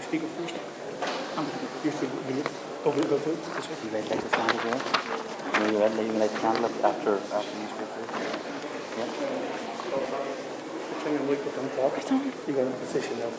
speaker first? You should go to this way. You light the candle there? No, you light the candle after you speak first. Yeah. Turn your microphone off. You got in position now.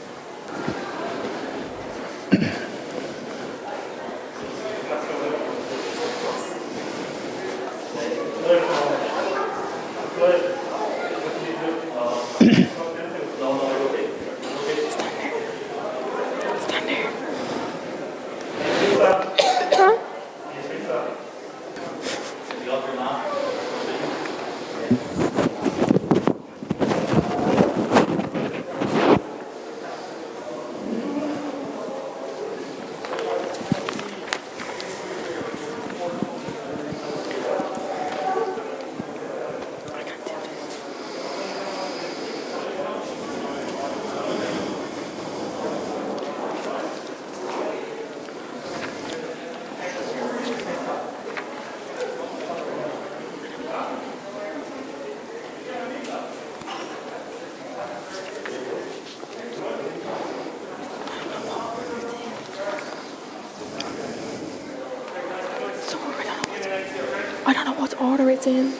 I don't know what order it's in.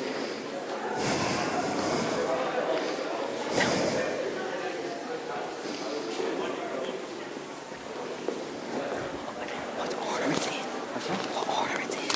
What order it's in? What order it's in?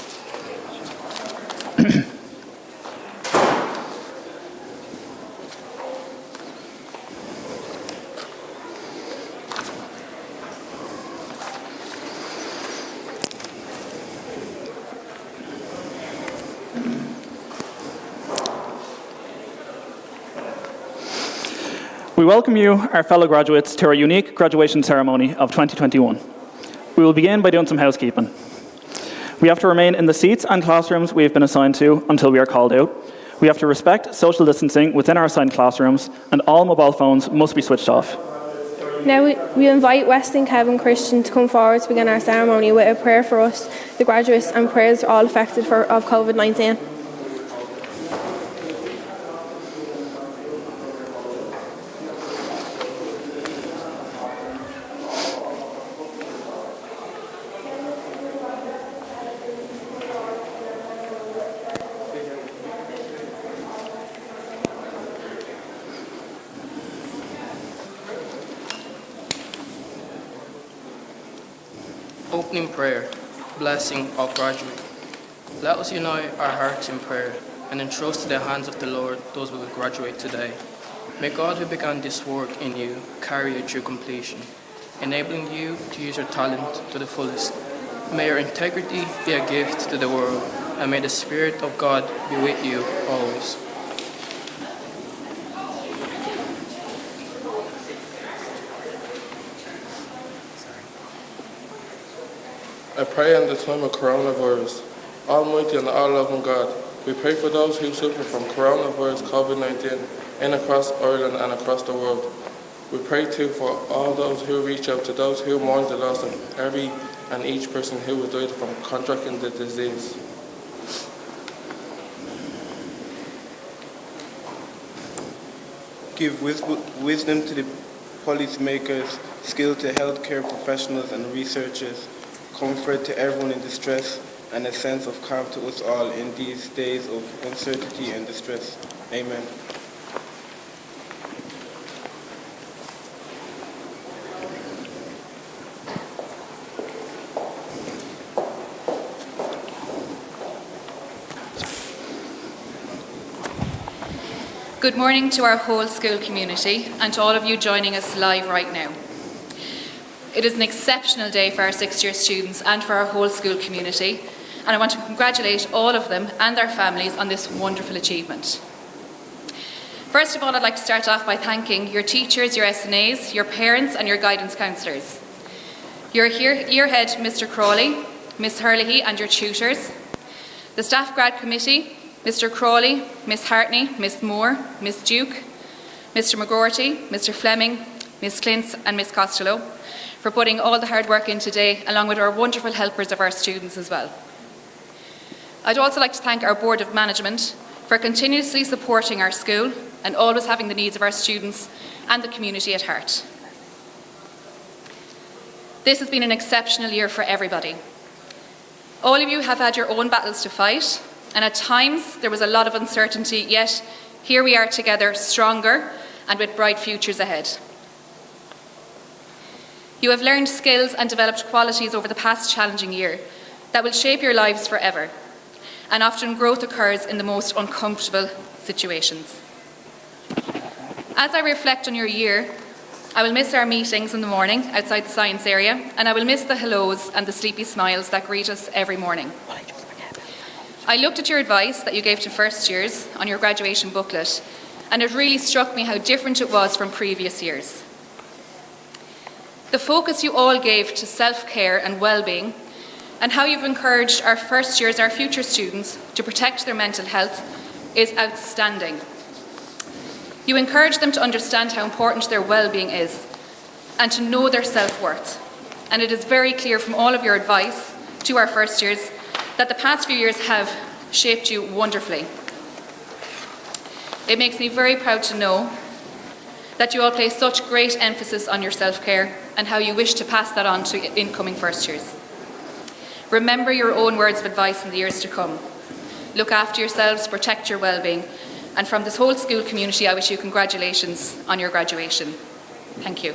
We welcome you, our fellow graduates, to our unique graduation ceremony of 2021. We will begin by doing some housekeeping. We have to remain in the seats and classrooms we have been assigned to until we are called out. We have to respect social distancing within our assigned classrooms, and all mobile phones must be switched off. Now we invite Weston, Kevin, Christian to come forward to begin our ceremony with a prayer for us, the graduates, and prayers for all affected of COVID-19. Opening prayer, blessing of graduate. Let us unite our hearts in prayer and entrust to the hands of the Lord those who will graduate today. May God who began this work in you carry you through completion, enabling you to use your talent to the fullest. May your integrity be a gift to the world, and may the Spirit of God be with you always. I pray in the time of coronavirus, Almighty and all-loving God, we pray for those who suffer from coronavirus COVID-19 in across Ireland and across the world. We pray too for all those who reach out to those who mourn the loss of every and each person who has died from contracting the disease. Give wisdom to the policymakers, skill to healthcare professionals and researchers, comfort to everyone in distress, and a sense of calm to us all in these days of uncertainty and distress. Amen. Good morning to our whole school community and to all of you joining us live right now. It is an exceptional day for our sixth-year students and for our whole school community, and I want to congratulate all of them and their families on this wonderful achievement. First of all, I'd like to start off by thanking your teachers, your SNAs, your parents and your guidance counsellors. Your year head, Mr Crawley, Miss Hurley and your tutors, the Staff Grad Committee, Mr Crawley, Miss Hartney, Miss Moore, Miss Duke, Mr McGorty, Mr Fleming, Miss Clintz and Miss Costello, for putting all the hard work in today, along with our wonderful helpers of our students as well. I'd also like to thank our Board of Management for continuously supporting our school and always having the needs of our students and the community at heart. This has been an exceptional year for everybody. All of you have had your own battles to fight, and at times there was a lot of uncertainty, yet here we are together, stronger and with bright futures ahead. You have learned skills and developed qualities over the past challenging year that will shape your lives forever, and often growth occurs in the most uncomfortable situations. As I reflect on your year, I will miss our meetings in the morning outside the science area, and I will miss the hellos and the sleepy smiles that greet us every morning. I looked at your advice that you gave to first years on your graduation booklet, and it really struck me how different it was from previous years. The focus you all gave to self-care and well-being, and how you've encouraged our first years, our future students, to protect their mental health is outstanding. You encourage them to understand how important their well-being is and to know their self-worth. And it is very clear from all of your advice to our first years that the past few years have shaped you wonderfully. It makes me very proud to know that you all place such great emphasis on your self-care and how you wish to pass that on to incoming first years. Remember your own words of advice in the years to come. Look after yourselves, protect your well-being, and from this whole school community, I wish you congratulations on your graduation. Thank you.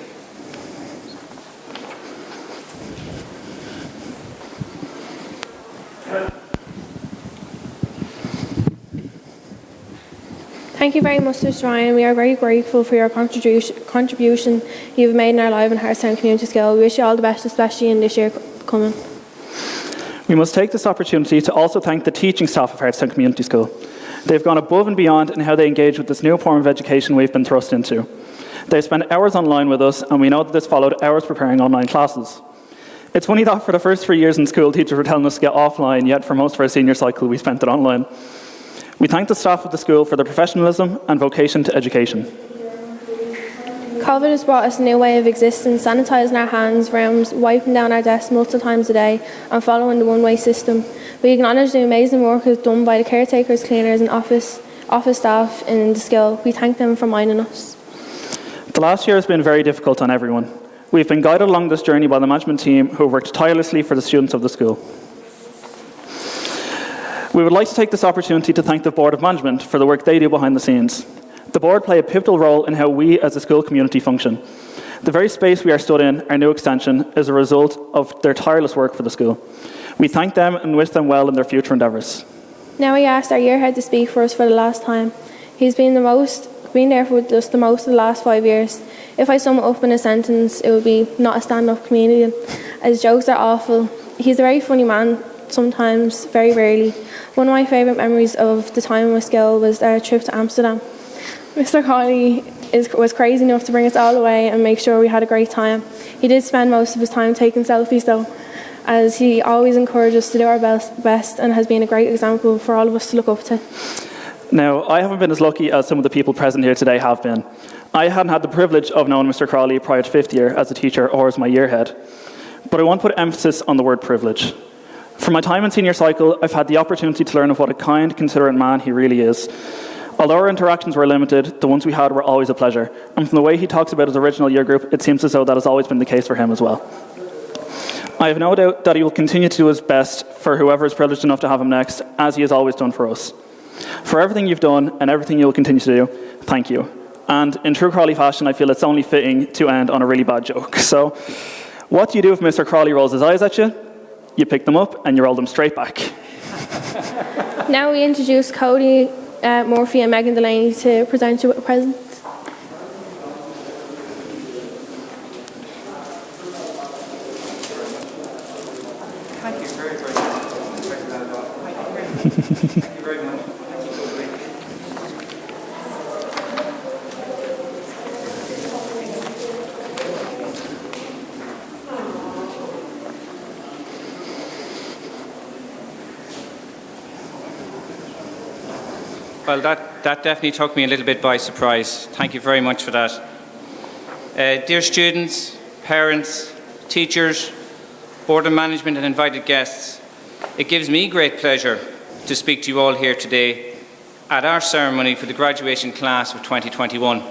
Thank you very much, Mr. Ryan. We are very grateful for your contribution you've made in our life in Hartstown Community School. We wish you all the best, especially in this year coming. We must take this opportunity to also thank the teaching staff of Hartstown Community School. They've gone above and beyond in how they engage with this new form of education we've been thrust into. They've spent hours online with us, and we know that this followed hours preparing online classes. It's funny that for the first 3 years in school, teachers were telling us to get offline, yet for most of our senior cycle, we spent it online. We thank the staff of the school for their professionalism and vocation to education. COVID has brought us a new way of existence, sanitising our hands, rooms, wiping down our desks multiple times a day, and following the one-way system. We acknowledge the amazing work done by the caretakers, cleaners and office staff in the school. We thank them for minding us. The last year has been very difficult on everyone. We've been guided along this journey by the management team who have worked tirelessly for the students of the school. We would like to take this opportunity to thank the Board of Management for the work they do behind the scenes. The Board play a pivotal role in how we as a school community function. The very space we are stood in, our new extension, is a result of their tireless work for the school. We thank them and wish them well in their future endeavours. Now we asked our yearhead to speak for us for the last time. He's been there for us the most of the last 5 years. If I sum it up in a sentence, it would be not a stand-up comedian. His jokes are awful. He's a very funny man, sometimes, very rarely. One of my favourite memories of the time in my school was our trip to Amsterdam. Mr. Cawley was crazy enough to bring us all away and make sure we had a great time. He did spend most of his time taking selfies though, as he always encouraged us to do our best and has been a great example for all of us to look up to. Now, I haven't been as lucky as some of the people present here today have been. I hadn't had the privilege of knowing Mr. Crawley prior to 5th year as a teacher or as my yearhead. But I want to put emphasis on the word privilege. From my time in senior cycle, I've had the opportunity to learn of what a kind, considerate man he really is. Although our interactions were limited, the ones we had were always a pleasure. And from the way he talks about his original year group, it seems as though that has always been the case for him as well. I have no doubt that he will continue to do his best for whoever is privileged enough to have him next, as he has always done for us. For everything you've done and everything you will continue to do, thank you. And in true Crawley fashion, I feel it's only fitting to end on a really bad joke. So, what do you do if Mr. Crawley rolls his eyes at you? You pick them up and you roll them straight back. Now we introduce Cody Murphy and Megan Delaney to present you with a present. Thank you very, very much. Thank you very much. Well, that definitely took me a little bit by surprise. Thank you very much for that. Dear students, parents, teachers, Board of Management and invited guests, it gives me great pleasure to speak to you all here today at our ceremony for the graduation class of 2021.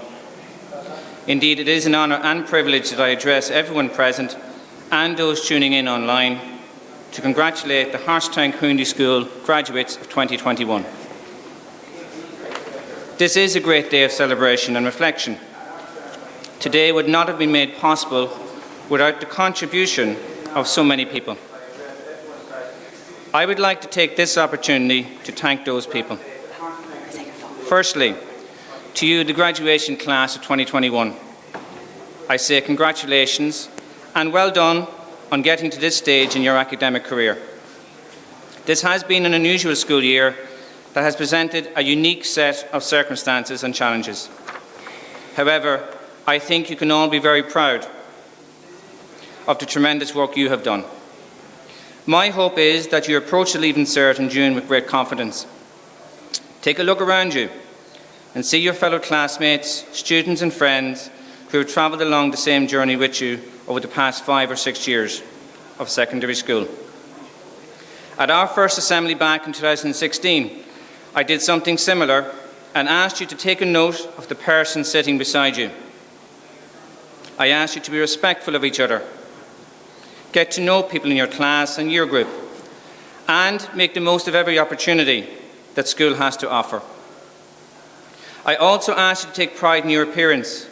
Indeed, it is an honour and privilege that I address everyone present and those tuning in online to congratulate the Hartstown Community School graduates of 2021. This is a great day of celebration and reflection. Today would not have been made possible without the contribution of so many people. I would like to take this opportunity to thank those people. Firstly, to you, the graduation class of 2021, I say congratulations and well done on getting to this stage in your academic career. This has been an unusual school year that has presented a unique set of circumstances and challenges. However, I think you can all be very proud of the tremendous work you have done. My hope is that you approach the Leaving Cert in June with great confidence. Take a look around you and see your fellow classmates, students and friends who have travelled along the same journey with you over the past 5 or 6 years of secondary school. At our first assembly back in 2016, I did something similar and asked you to take a note of the person sitting beside you. I asked you to be respectful of each other, get to know people in your class and year group, and make the most of every opportunity that school has to offer. I also asked you to take pride in your appearance,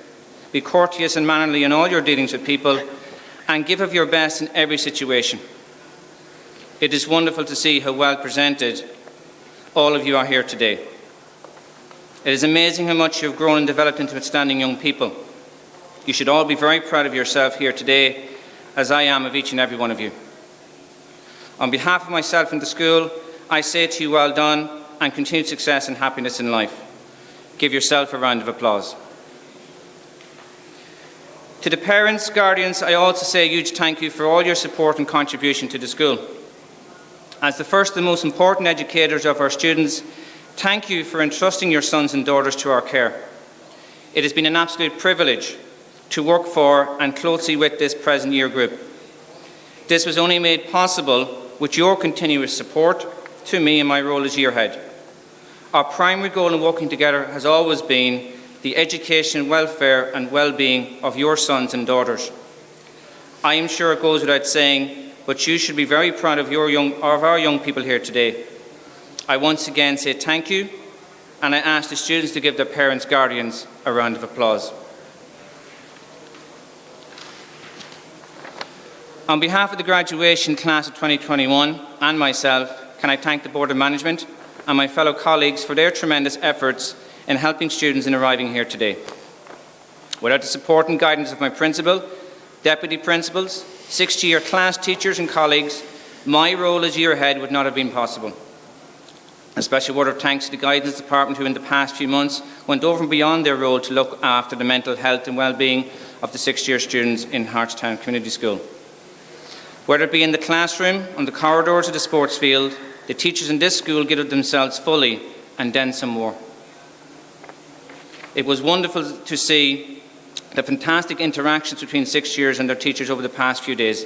be courteous and mannerly in all your dealings with people, and give of your best in every situation. It is wonderful to see how well presented all of you are here today. It is amazing how much you have grown and developed into outstanding young people. You should all be very proud of yourself here today, as I am of each and every one of you. On behalf of myself and the school, I say to you well done and continued success and happiness in life. Give yourself a round of applause. To the parents, guardians, I also say a huge thank you for all your support and contribution to the school. As the first and most important educators of our students, thank you for entrusting your sons and daughters to our care. It has been an absolute privilege to work for and closely with this present year group. This was only made possible with your continuous support to me in my role as year head. Our primary goal in working together has always been the education, welfare and well-being of your sons and daughters. I am sure it goes without saying, but you should be very proud of our young people here today. I once again say thank you, and I ask the students to give their parents, guardians a round of applause. On behalf of the graduation class of 2021 and myself, can I thank the Board of Management and my fellow colleagues for their tremendous efforts in helping students in arriving here today. Without the support and guidance of my principal, deputy principals, 6th-year class teachers and colleagues, my role as year head would not have been possible. A special word of thanks to the guidance department who in the past few months went over and beyond their role to look after the mental health and well-being of the 6th-year students in Hartstown Community School. Whether it be in the classroom, on the corridors of the sports field, the teachers in this school give of themselves fully and then some more. It was wonderful to see the fantastic interactions between 6th years and their teachers over the past few days.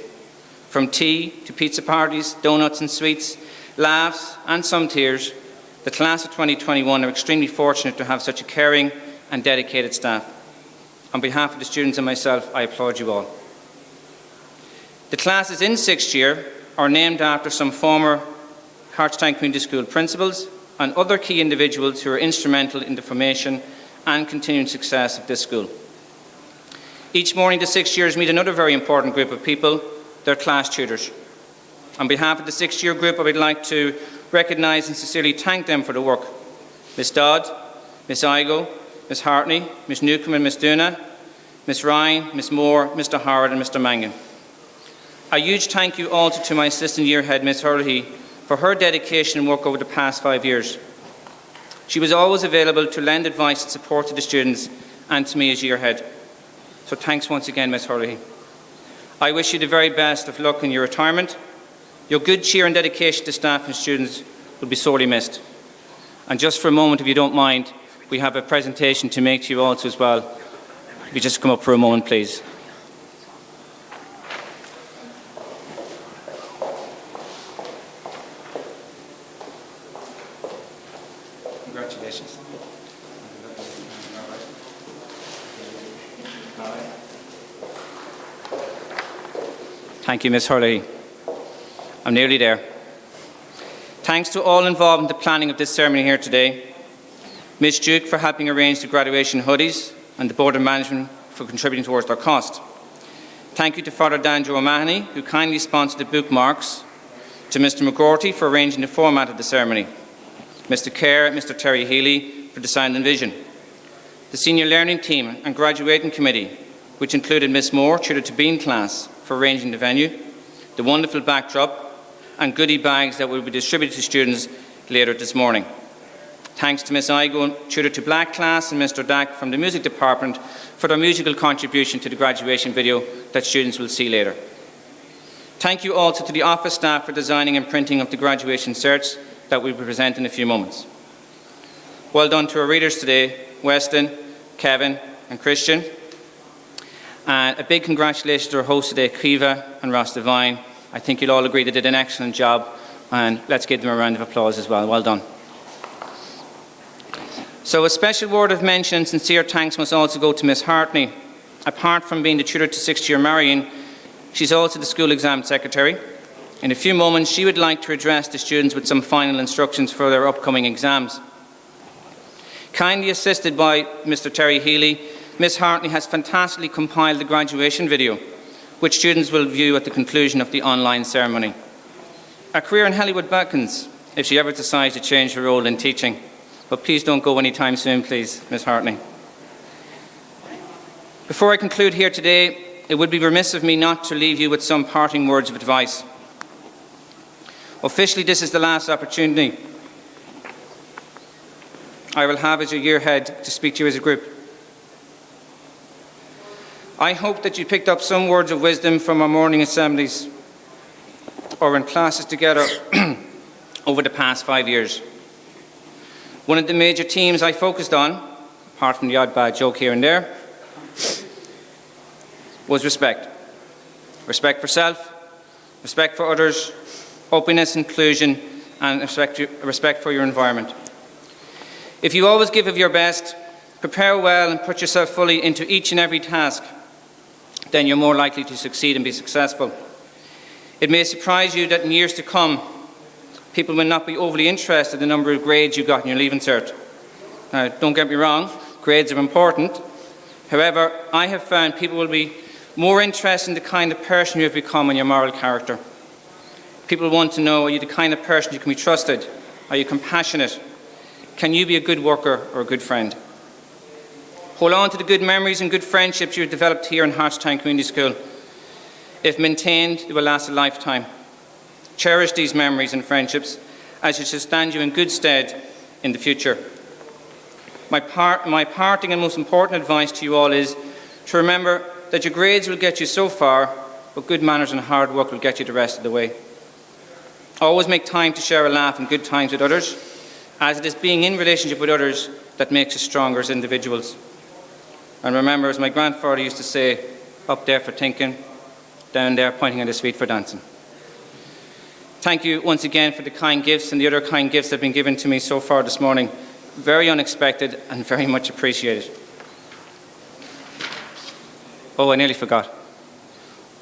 From tea to pizza parties, donuts and sweets, laughs and some tears, the class of 2021 are extremely fortunate to have such a caring and dedicated staff. On behalf of the students and myself, I applaud you all. The classes in 6th year are named after some former Hartstown Community School principals and other key individuals who are instrumental in the formation and continuing success of this school. Each morning the 6th years meet another very important group of people, their class tutors. On behalf of the 6th year group, I would like to recognise and sincerely thank them for the work. Miss Dodd, Miss Igo, Miss Hartney, Miss Newcombe and Miss Duna, Miss Ryan, Miss Moore, Mr Howard and Mr Mangan. A huge thank you also to my assistant year head, Miss Hurley, for her dedication and work over the past 5 years. She was always available to lend advice and support to the students and to me as year head. So thanks once again, Miss Hurley. I wish you the very best of luck in your retirement. Your good cheer and dedication to staff and students will be sorely missed. And just for a moment, if you don't mind, we have a presentation to make to you also as well. If you just come up for a moment, please. Congratulations. Thank you, Ms. Hurley. I'm nearly there. Thanks to all involved in the planning of this ceremony here today. Ms. Duke for helping arrange the graduation hoodies and the Board of Management for contributing towards their cost. Thank you to Father Dan Joe O'Mahony, who kindly sponsored the bookmarks, to Mr. McGorty for arranging the format of the ceremony, Mr. Kerr and Mr. Terry Healy for the sound and vision, the Senior Learning Team and Graduating Committee, which included Miss Moore, tutor to Bean class, for arranging the venue, the wonderful backdrop and goodie bags that will be distributed to students later this morning. Thanks to Miss Igo, tutor to Black class, and Mr. Dack from the Music Department for their musical contribution to the graduation video that students will see later. Thank you also to the office staff for designing and printing of the graduation certs that we will present in a few moments. Well done to our readers today, Weston, Kevin and Christian. And a big congratulations to our hosts today, Kiva and Ross Devine. I think you'll all agree they did an excellent job, and let's give them a round of applause as well. Well done. So a special word of mention and sincere thanks must also go to Miss Hartney. Apart from being the tutor to sixth-year Marion, she's also the school exam secretary. In a few moments, she would like to address the students with some final instructions for their upcoming exams. Kindly assisted by Mr. Terry Healy, Miss Hartney has fantastically compiled the graduation video, which students will view at the conclusion of the online ceremony. A career in Hollywood beckons, if she ever decides to change her role in teaching. But please don't go anytime soon, please, Miss Hartney. Before I conclude here today, it would be remiss of me not to leave you with some parting words of advice. Officially, this is the last opportunity I will have as your year head to speak to you as a group. I hope that you picked up some words of wisdom from our morning assemblies or in classes together over the past 5 years. One of the major themes I focused on, apart from the odd bad joke here and there, was respect. Respect for self, respect for others, openness, inclusion, and respect for your environment. If you always give of your best, prepare well and put yourself fully into each and every task, then you're more likely to succeed and be successful. It may surprise you that in years to come, people will not be overly interested in the number of grades you got in your Leaving Cert. Now, don't get me wrong, grades are important. However, I have found people will be more interested in the kind of person you have become and your moral character. People want to know, are you the kind of person you can be trusted? Are you compassionate? Can you be a good worker or a good friend? Hold on to the good memories and good friendships you have developed here in Hartstown Community School. If maintained, they will last a lifetime. Cherish these memories and friendships as it should stand you in good stead in the future. My parting and most important advice to you all is to remember that your grades will get you so far, but good manners and hard work will get you the rest of the way. Always make time to share a laugh and good times with others, as it is being in relationship with others that makes us stronger as individuals. And remember, as my grandfather used to say, up there for thinking, down there pointing at his feet for dancing. Thank you once again for the kind gifts and the other kind gifts that have been given to me so far this morning. Very unexpected and very much appreciated. Oh, I nearly forgot.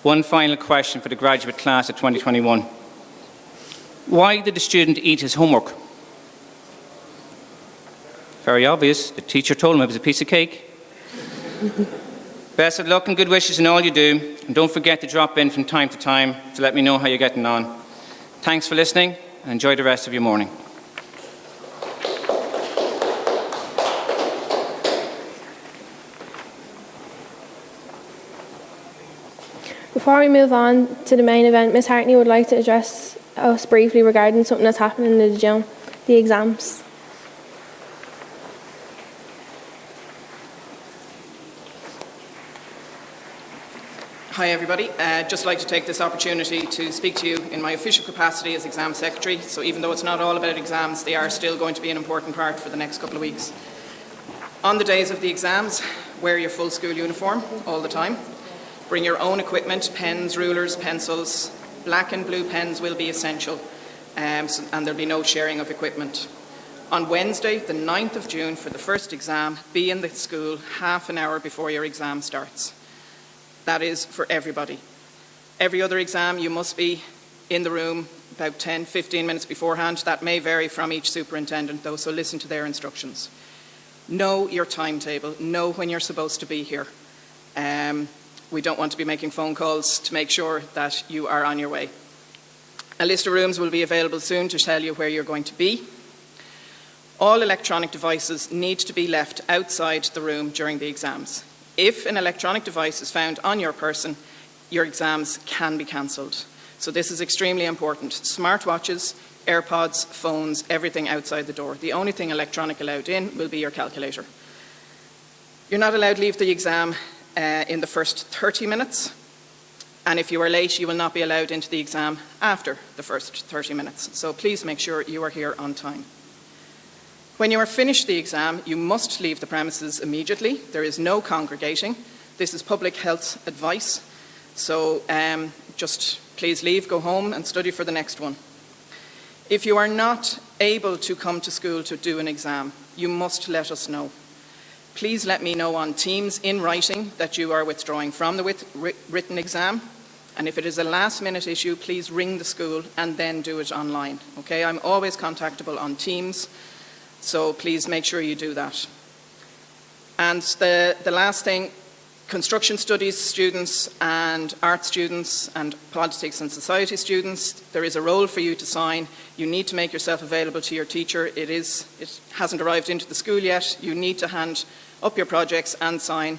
One final question for the graduate class of 2021. Why did the student eat his homework? Very obvious. The teacher told him it was a piece of cake. Best of luck and good wishes in all you do. And don't forget to drop in from time to time to let me know how you're getting on. Thanks for listening and enjoy the rest of your morning. Before we move on to the main event, Ms Hartney would like to address us briefly regarding something that's happening in the gym, the exams. Hi everybody, just like to take this opportunity to speak to you in my official capacity as Exam Secretary. So even though it's not all about exams, they are still going to be an important part for the next couple of weeks. On the days of the exams, wear your full school uniform all the time. Bring your own equipment, pens, rulers, pencils. Black and blue pens will be essential, and there'll be no sharing of equipment. On Wednesday, the 9th of June, for the first exam, be in the school half an hour before your exam starts. That is for everybody. Every other exam, you must be in the room about 10-15 minutes beforehand. That may vary from each superintendent, though, so listen to their instructions. Know your timetable. Know when you're supposed to be here. We don't want to be making phone calls to make sure that you are on your way. A list of rooms will be available soon to tell you where you're going to be. All electronic devices need to be left outside the room during the exams. If an electronic device is found on your person, your exams can be cancelled. So this is extremely important. Smartwatches, AirPods, phones, everything outside the door. The only thing electronic allowed in will be your calculator. You're not allowed to leave the exam in the first 30 minutes. And if you are late, you will not be allowed into the exam after the first 30 minutes. So please make sure you are here on time. When you are finished the exam, you must leave the premises immediately. There is no congregating. This is public health advice. So just please leave, go home and study for the next one. If you are not able to come to school to do an exam, you must let us know. Please let me know on Teams in writing that you are withdrawing from the written exam. And if it is a last-minute issue, please ring the school and then do it online. Okay, I'm always contactable on Teams, so please make sure you do that. And the last thing, construction studies students and art students and politics and society students, there is a role for you to sign. You need to make yourself available to your teacher. It hasn't arrived into the school yet. You need to hand up your projects and sign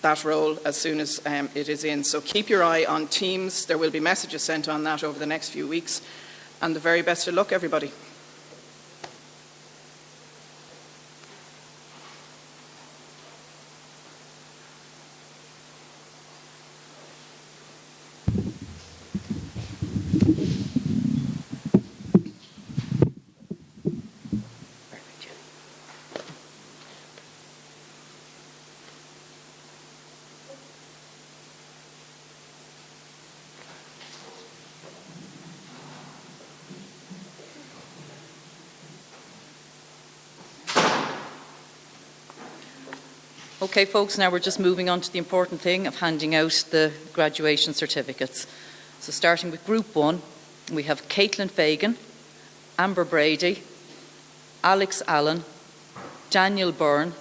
that role as soon as it is in. So keep your eye on Teams. There will be messages sent on that over the next few weeks. And the very best of luck, everybody. Okay, folks, now we're just moving on to the important thing of handing out the graduation certificates. So starting with Group 1, we have Caitlin Fagan, Amber Brady, Alex Allen, Daniel Byrne,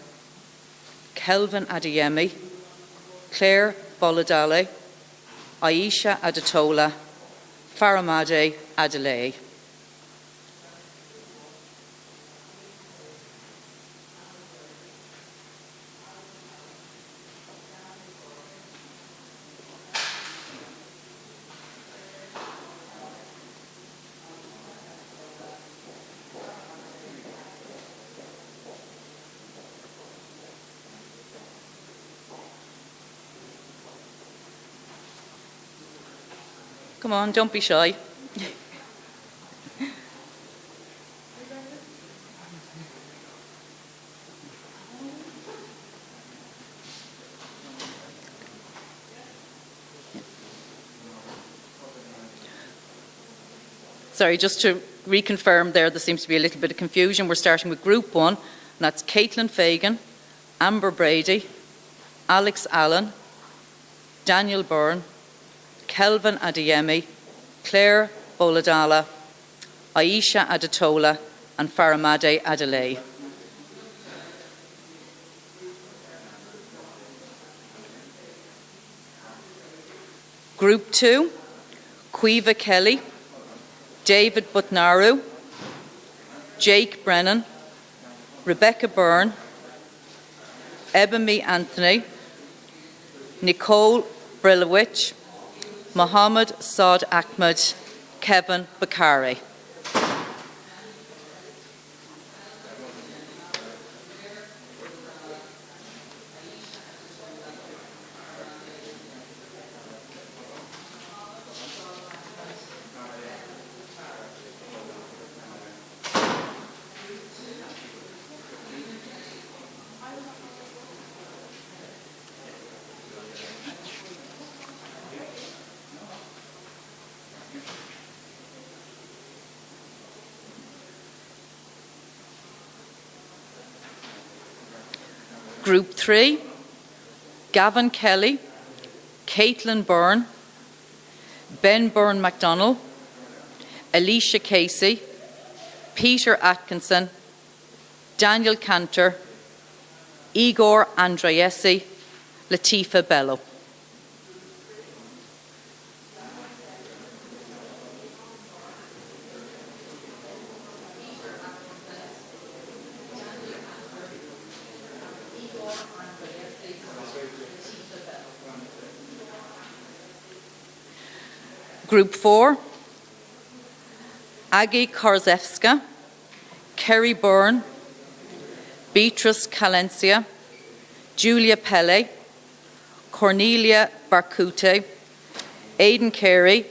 Kelvin Adeyemi, Claire Bolladale, Aisha Adetola, Faramade Adelaide. Come on, don't be shy. Sorry, just to reconfirm there seems to be a little bit of confusion. We're starting with Group 1, and that's Caitlin Fagan, Amber Brady, Alex Allen, Daniel Byrne, Kelvin Adeyemi, Claire Bolladala, Aisha Adetola and Faramade Adelaide. Group 2, Quiva Kelly, David Butnaru, Jake Brennan, Rebecca Byrne, Ebony Anthony, Nicole Brilowich, Mohammed Saad Ahmed, Kevin Bakari. Group 3, Gavin Kelly, Caitlin Byrne, Ben Byrne MacDonald, Alicia Casey, Peter Atkinson, Daniel Cantor, Igor Andreessi, Latifa Bello. Group 4, Aggie Korzewska, Kerry Byrne, Beatrice Calencia, Julia Pelle, Cornelia Barcute, Aidan Carey,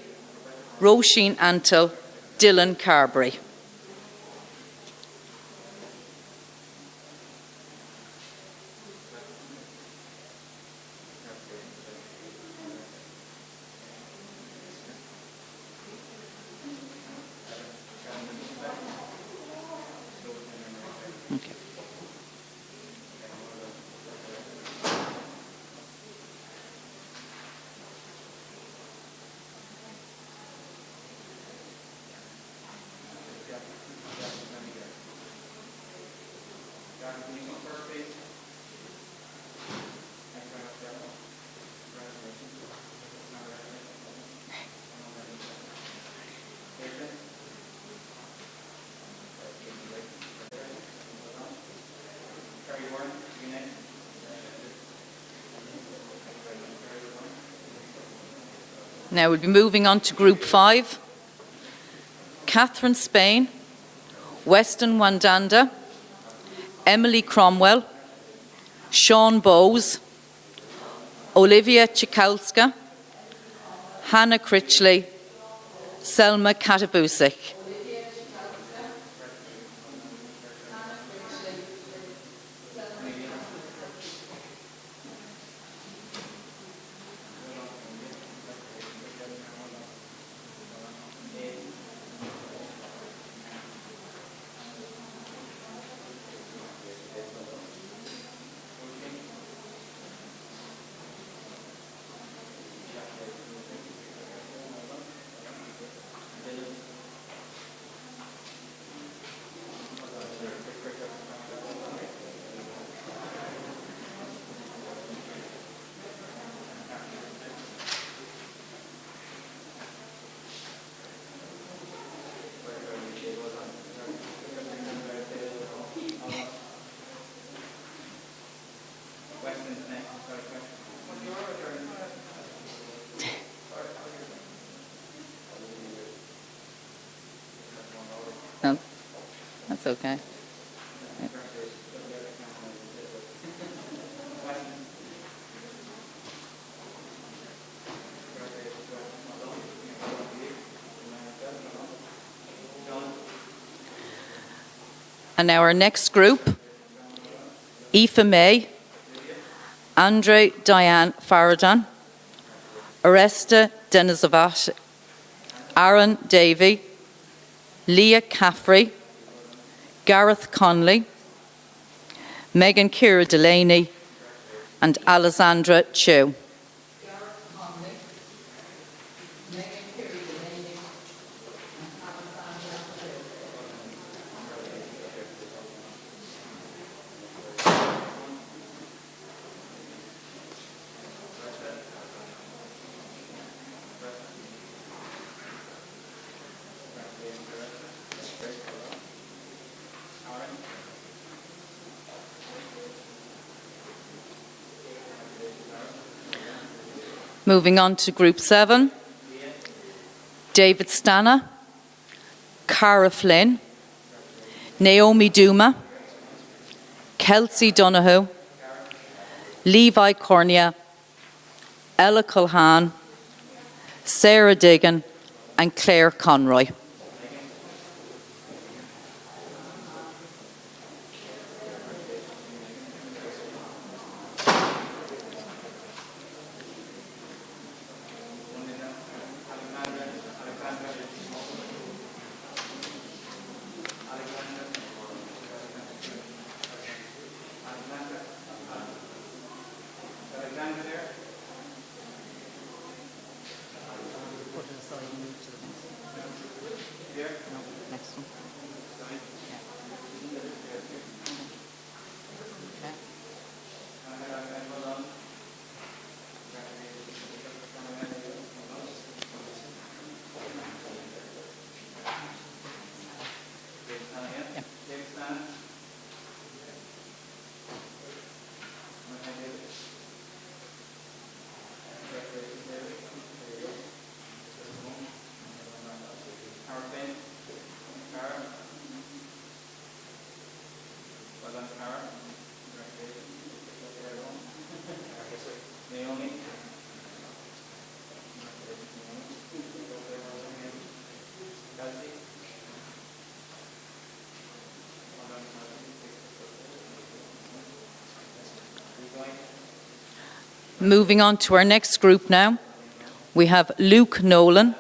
Roisin Antle, Dylan Carberry. Okay. Now we'll be moving on to Group 5. Catherine Spain, Weston Wandanda, Emily Cromwell, Sean Bowes, Olivia Cikalska, Hannah Critchley, Selma Katabusik. No, that's okay. Yeah. And now our next group, Aoife May, Andre Diane Faradan, Aresta Denizavat, Aaron Davey, Leah Caffrey, Gareth Conley, Megan Kira Delaney, and Alessandra Chu. Moving on to Group 7, David Stana, Cara Flynn, Naomi Duma, Kelsey Donoghue, Levi Cornea, Ella Culhan, Sarah Digan, and Claire Conroy. Moving on to our next group now, we have Luke Nolan,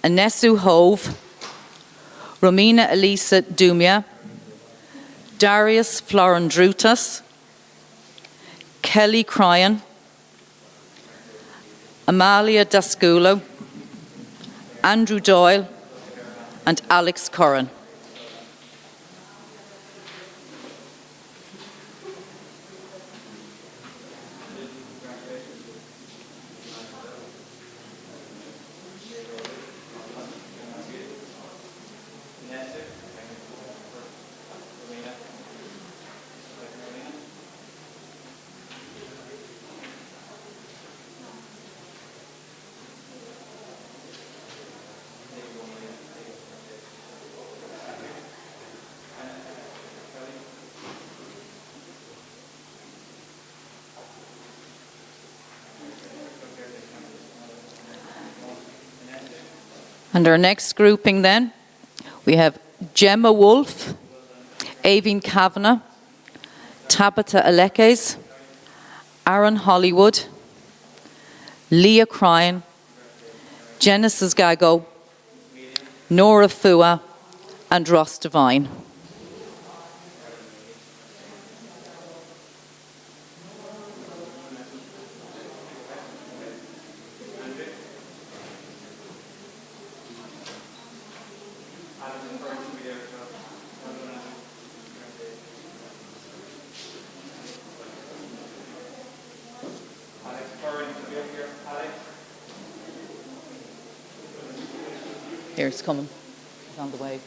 Anesu Hove, Romina Elisa Dumia, Darius Florandrutas, Kelly Cryan, Amalia Dasculo, Andrew Doyle, and Alex Curran. And our next grouping then, we have Gemma Wolfe, Aveen Kavanagh, Tabitha Alekes, Aaron Hollywood, Leah Cryan, Genesis Gago, Nora Fua, and Ross Devine. Here, it's coming. It's on the way.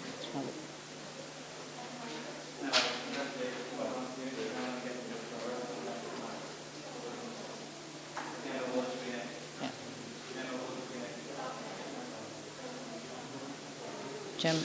Yeah. Jim.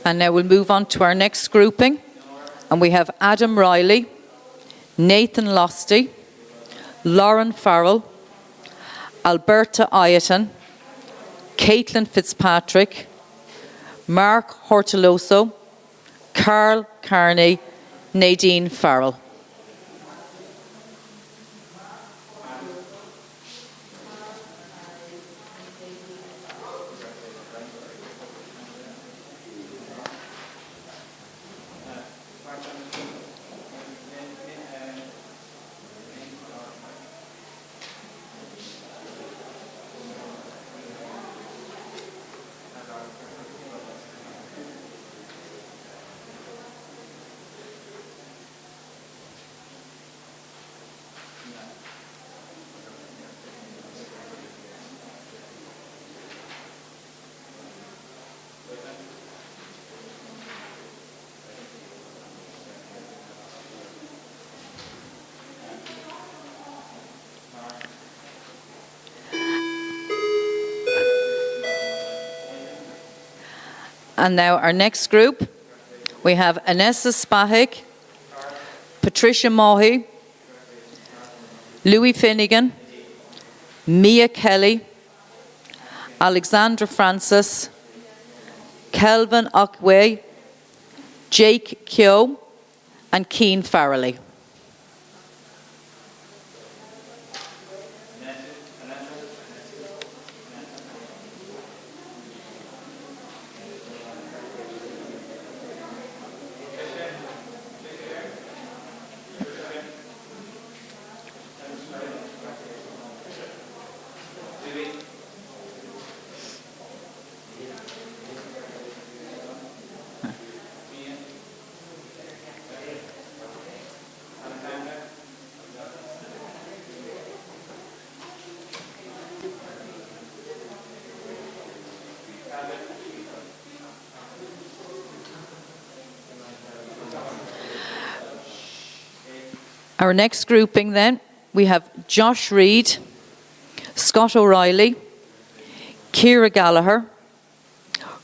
And now we'll move on to our next grouping. And we have Adam Riley, Nathan Losty, Lauren Farrell, Alberta Ayaton, Caitlin Fitzpatrick, Mark Hortoloso, Carl Carney, Nadine Farrell. And now our next group, we have Anessa Spahig, Patricia Maughy, Louis Finnegan, Mia Kelly, Alexandra Francis, Kelvin Okway, Jake Kyo, and Keen Farrelly. Our next grouping then, we have Josh Reid, Scott O'Reilly, Ciara Gallagher,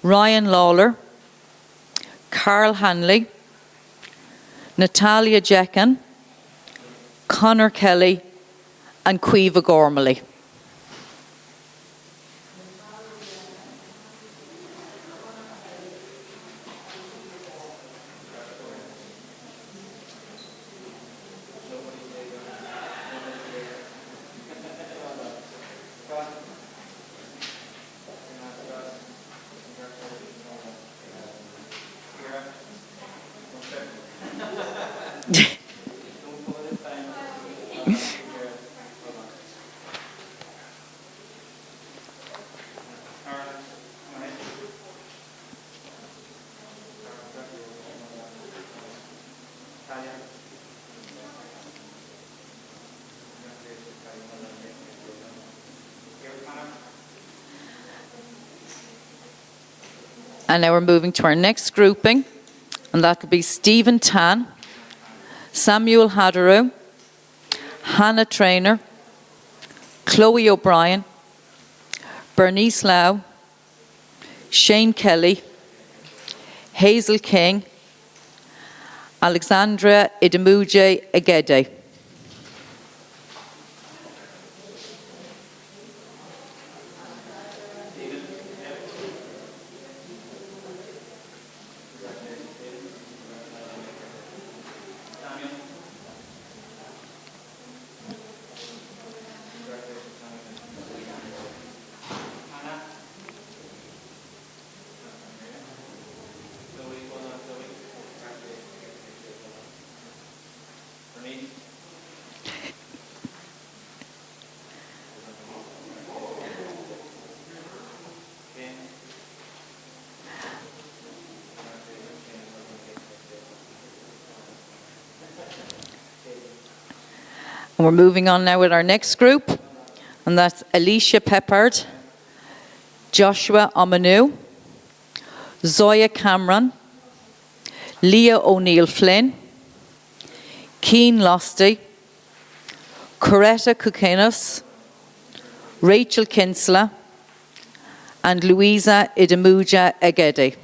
Ryan Lawler, Carl Hanley, Natalia Jekin, Conor Kelly and Caoimhe Gormley. And now we're moving to our next grouping, and that will be Stephen Tan, Samuel Haderow, Hannah Traynor, Chloe O'Brien, Bernice Lau, Shane Kelly, Hazel King, Alexandra Idemuje Egede. And we're moving on now with our next group, and that's Alicia Peppard, Joshua Omanu, Zoya Cameron, Leah O'Neill Flynn, Keane Losty, Coretta Kukinos, Rachel Kinsella, and Louisa Idemuja Egede.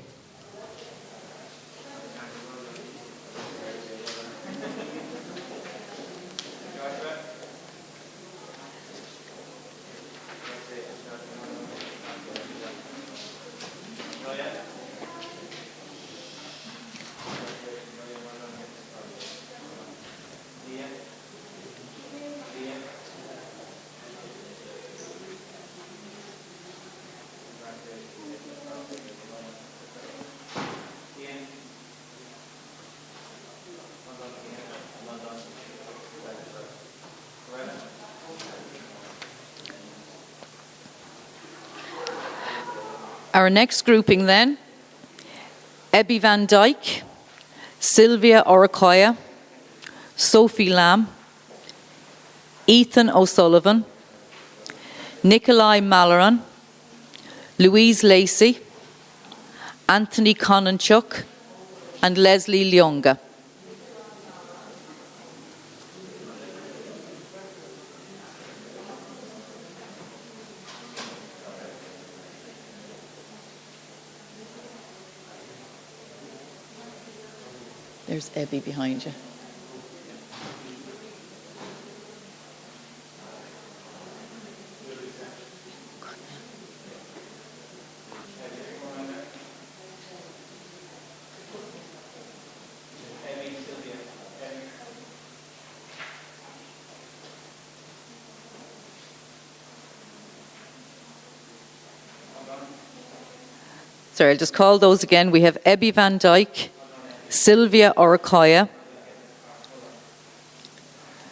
Our next grouping then, Ebby Van Dyke, Sylvia Orakoya, Sophie Lamb, Ethan O'Sullivan, Nikolai Malloran, Louise Lacey, Anthony Conanchuk, and Leslie Lyonga. There's Ebby behind you. Sorry, I'll just call those again. We have Ebby Van Dyke, Sylvia Orakoya,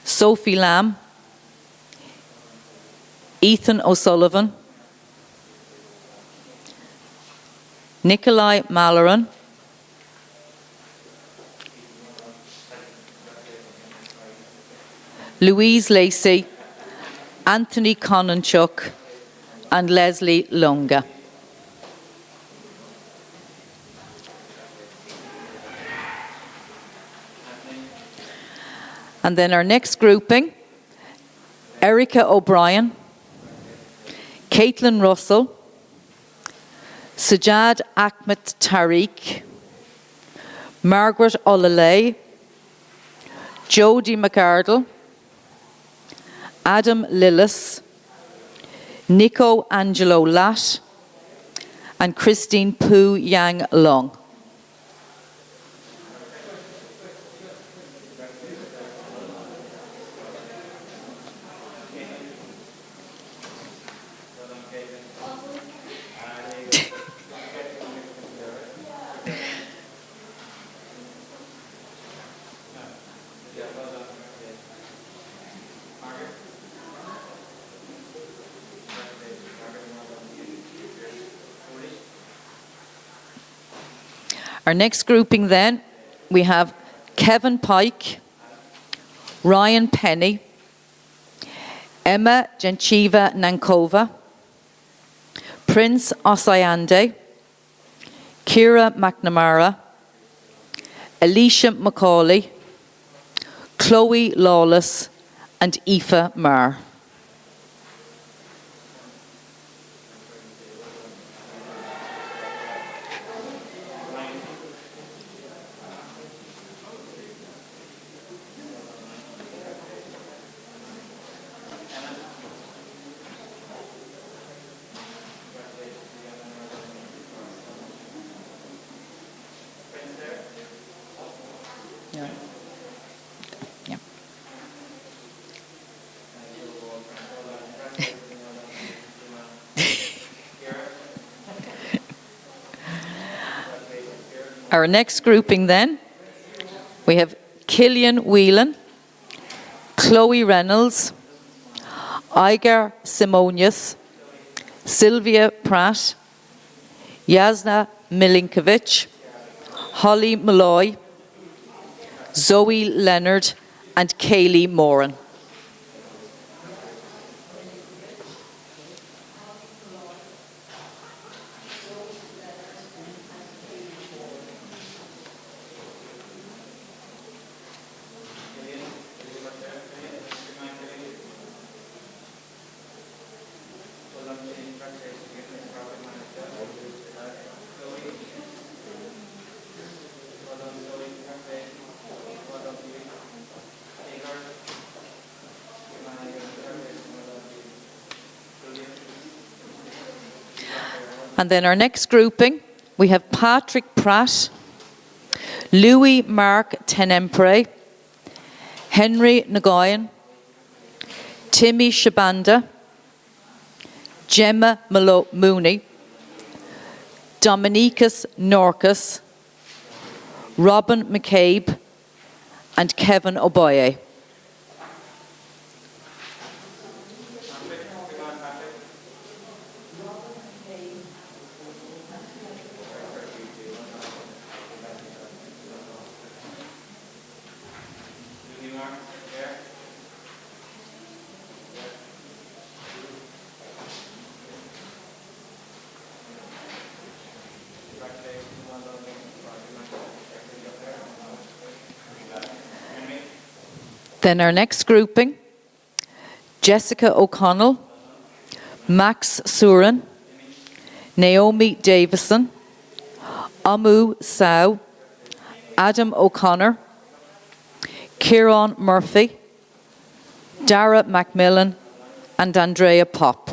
Sophie Lamb, Ethan O'Sullivan, Nikolai Malloran, Louise Lacey, Anthony Conanchuk, and Leslie Lunga. And then our next grouping, Erica O'Brien, Caitlin Russell, Sajad Ahmed Tariq, Margaret Olalay, Jodie McArdle, Adam Lillis, Nico Angelo Latt, and Christine Pu Yang Long. Our next grouping then, we have Kevin Pike, Ryan Penny, Emma Genchiva Nankova, Prince Osayande, Kira McNamara, Alicia McCauley, Chloe Lawless, and Aoife Marr. Our next grouping then, we have Killian Whelan, Chloe Reynolds, Igar Simonius, Sylvia Pratt, Yasna Milinkovic, Holly Malloy, Zoe Leonard, and Kaylee Moran. And then our next grouping, we have Patrick Pratt, Louis Mark Tenempre, Henry Nagoyan, Timmy Shabanda, Gemma Mooney, Dominicus Norcus, Robin McCabe, and Kevin Oboye. Then our next grouping, Jessica O'Connell, Max Surin, Naomi Davison, Amu Sow, Adam O'Connor, Kieran Murphy, Dara Macmillan, and Andrea Pop.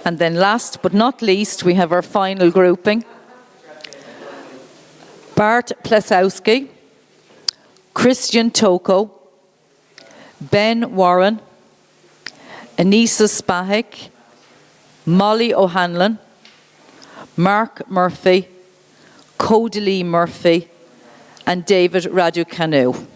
And then last but not least, we have our final grouping, Bart Plesowski, Christian Toko, Ben Warren, Anissa Spahik, Molly O'Hanlon, Mark Murphy, Codalee Murphy, and David Raducanu.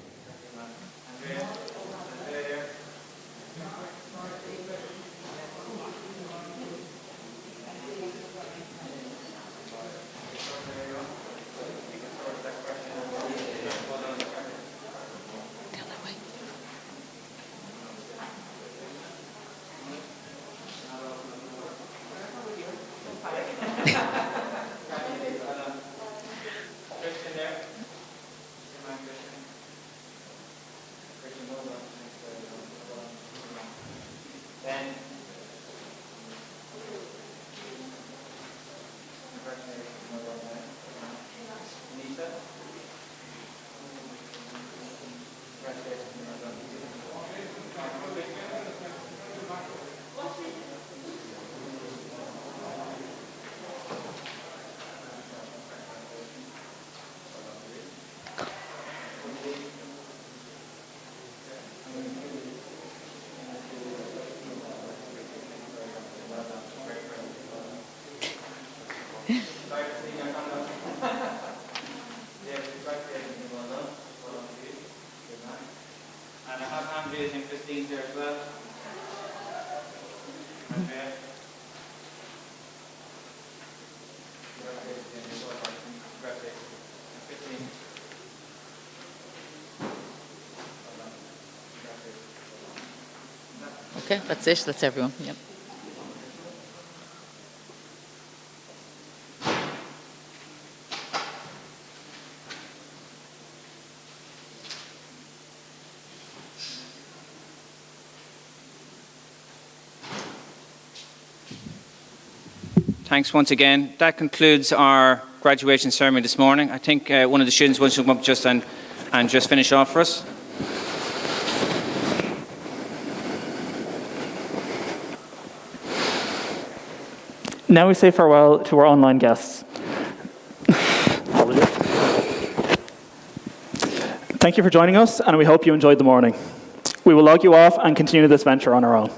And I have Andreas and Christine there as well. Andrea. Christine. Okay, that's it. That's everyone. Yep. Thanks once again. That concludes our graduation ceremony this morning. I think one of the students wants to come up just and just finish off for us. Now we say farewell to our online guests. Thank you for joining us, and we hope you enjoyed the morning. We will log you off and continue this venture on our own.